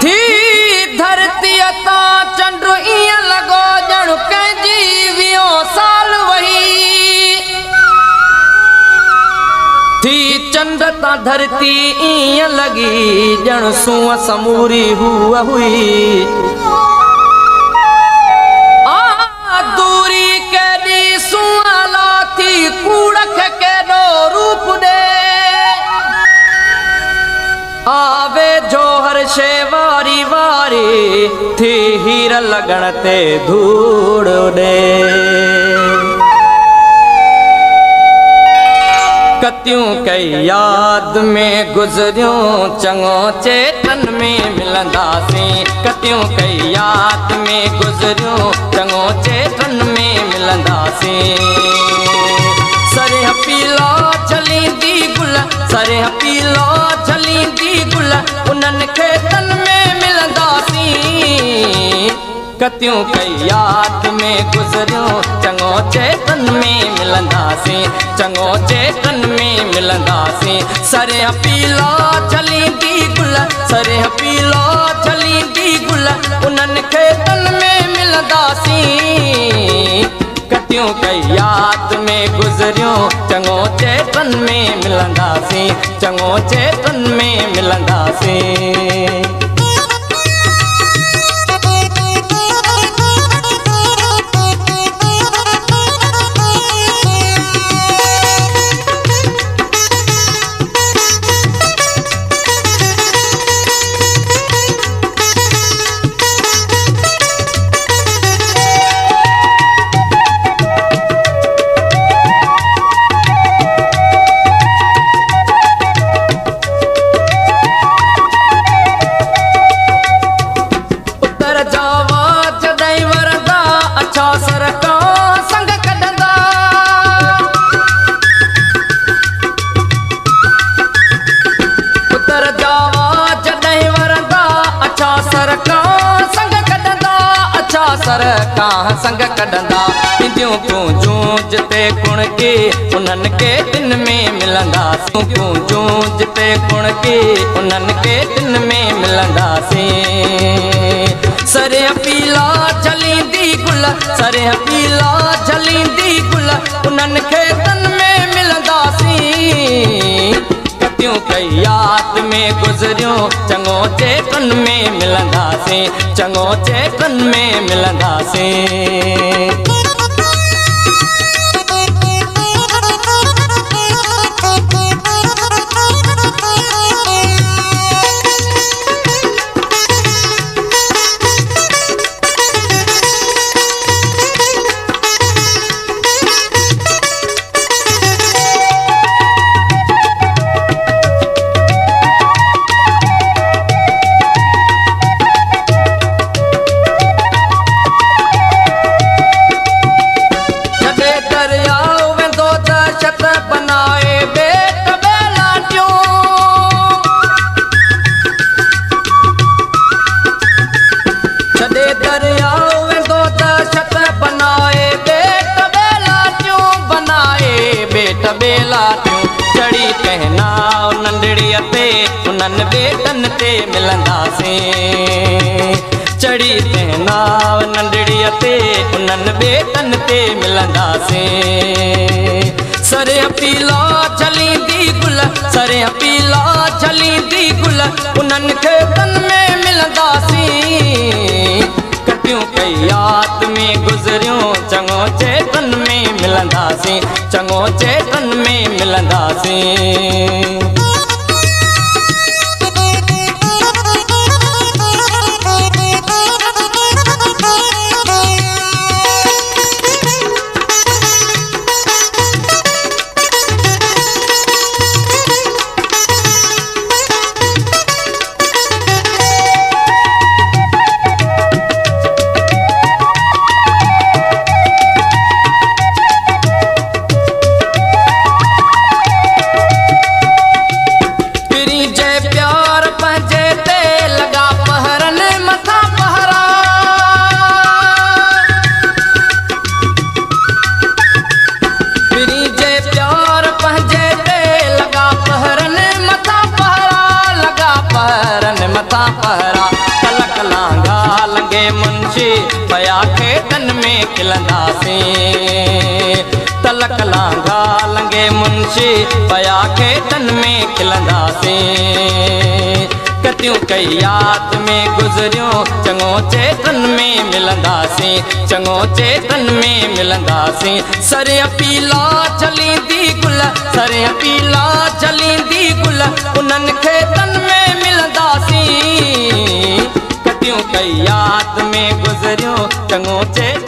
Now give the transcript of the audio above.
थी धरती ता चंड इं लगो जण कंहिंजी 20 साल वही थी चंड ता धरती इं लगी जण सूअं समूरी हुई दूरी केॾी सूअं लाथी कूड़ खे केॾो रूप ॾे आवे जो हर शे वारी वारी थी हीर लगण ते धूड़ उॾे कतियूं कई याद में गुज़रियूं चङो चेतन में मिलंदासीं कतियूं कई याद में गुज़रियूं चङो चेतन में मिलंदासीं सरिह पीलो झलींदी गुल सरिह पीलो झलींदी गुल उन्हनि खेतन में मिलंदासीं कतियूं कई याद में गुज़रियूं चङो चेतन में मिलंदासीं चङो चेतन में मिलंदासीं सरिह पीलो झलींदी गुल सरिह पीलो झलींदी गुल उन्हनि खेतन में मिलंदासीं कतियूं कई याद में गुज़रियूं चङो चेतन में मिलंदासीं चङो चेतन में मिलंदासीं संग कढंदा इंदियूं जूं जिते कुण के उन्हनि के दिन में मिलंदासीं जूं जिते कुण के उन्हनि के दिन में मिलंदासीं सरिह पीला झलींदी गुल सरिह पीला झलींदी गुल उन्हनि खेतन में मिलंदासीं कतियूं कई याद में गुज़रियूं चङो चेतन में मिलंदासीं चङो चेतन में मिलंदासीं चढ़ी कहनाव नंढड़ीअ ते उन्हनि बेटन ते मिलंदासीं चढ़ी कहनाव नंढड़ीअ ते उन्हनि बेटन ते मिलंदासीं सरिह पीलो झलींदी गुल सरिह पीलो झलींदी गुल उन्हनि खेतन में मिलंदासीं कतियूं कई याद में गुज़रियूं चङो चेतन में मिलंदासीं चङो चेतन में मिलंदासीं मुंशी पया खेतन में खिलंदासीं तलक लांघा लंघे मुंशी पया खेतन में खिलंदासीं कतियूं कई याद में गुज़रियूं चङो चेतन में मिलंदासीं चङो चेतन में मिलंदासीं सरिया पीला चलींदी गुल सरिया पीला चलींदी गुल उन्हनि खेतन में मिलंदासीं कतियूं कई याद में गुज़रियूं चङो चेतन